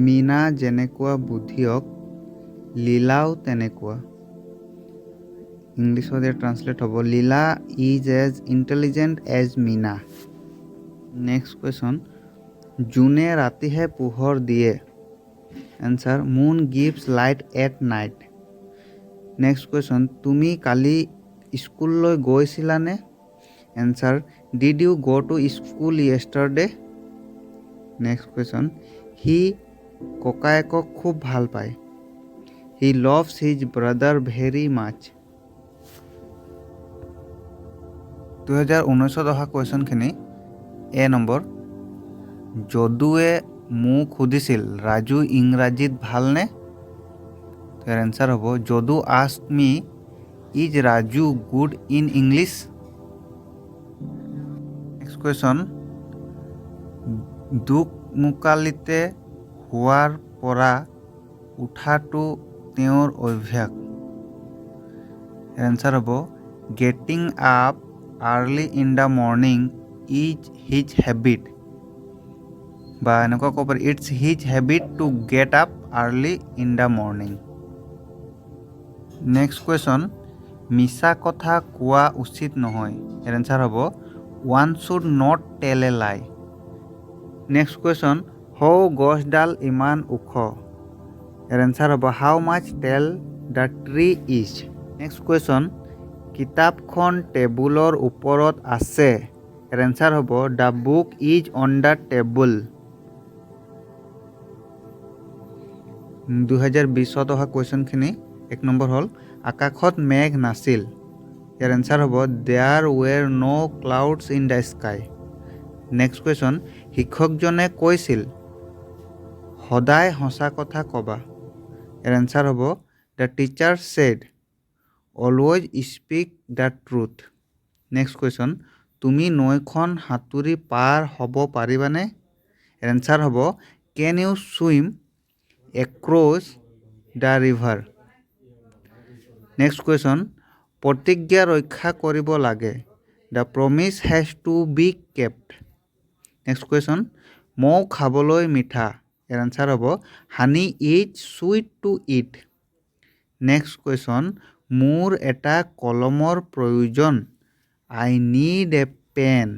মীনা যেনেকুৱা বুদ্ধিয়ক লীলাও তেনেকুৱা। ইংলিছত ইয়াৰ ট্ৰান্সলেট হ'ব Leela is as intelligent as Meena. Next question জোনে ৰাতিহে পোহৰ দিয়ে। Answer moon gives light at night. Next question তুমি কালি স্কুললৈ গৈছিলানে। Answer did you go' to school yesterday. Next question সি ককায়েকক খুব ভাল পায়। He loves his brother very much. 2019ত অহা কুৱেশ্যনখিনি এ নম্বৰ যদুৱে মোক সুধিছিল ৰাজু ইংৰাজীত ভালনে। ইয়াৰ এনচাৰ হ'ব Jadu asked me is Raju good in English. Next question দোকমোকালিতে হোৱাৰ পৰা উঠাটো তেওঁৰ অভ্যাস। এনচাৰ হ'ব getting up early in the morning is his habit. বা এনেকুৱা ক'ব পাৰি it's his habit to get up early in the morning. Next question মিছা কথা কোৱা উচিত নহয়। ইয়াৰ এনচাৰ হ'ব one should not tell a লাই। নেক্সট কুৱেশ্যন হৌ গছডাল ইমান ওখ। ইয়াৰ এনচাৰ হ'ব how much tall the tree is. Next question কিতাপখন টেবুলৰ ওপৰত আছে। ইয়াৰ এনচাৰ হ'ব the book is on the table. 2020ত অহা কুৱেশ্যনখিনি এক নম্বৰ হ'ল আকাশত মেঘ নাছিল। ইয়াৰ এনচাৰ হ'ব there were no' clouds in the sky. Next question শিক্ষকজনে কৈছিল সদায় সঁচা কথা ক'বা। ইয়াৰ এনচাৰ হ'ব the teacher said always speak the truth. Next question তুমি নৈখন সাঁতুৰি পাৰ হ'ব পাৰিবানে। ইয়াৰ এনচাৰ হ'ব কেন you swim across the river. Next question প্ৰতিজ্ঞা ৰক্ষা কৰিব লাগে। The promise has to be kept. Next question মৌ খাবলৈ মিঠা। ইয়াৰ এনচাৰ হ'ব honey is sweet to eat. Next question মোৰ এটা কলমৰ প্ৰয়োজন। I need a PAN.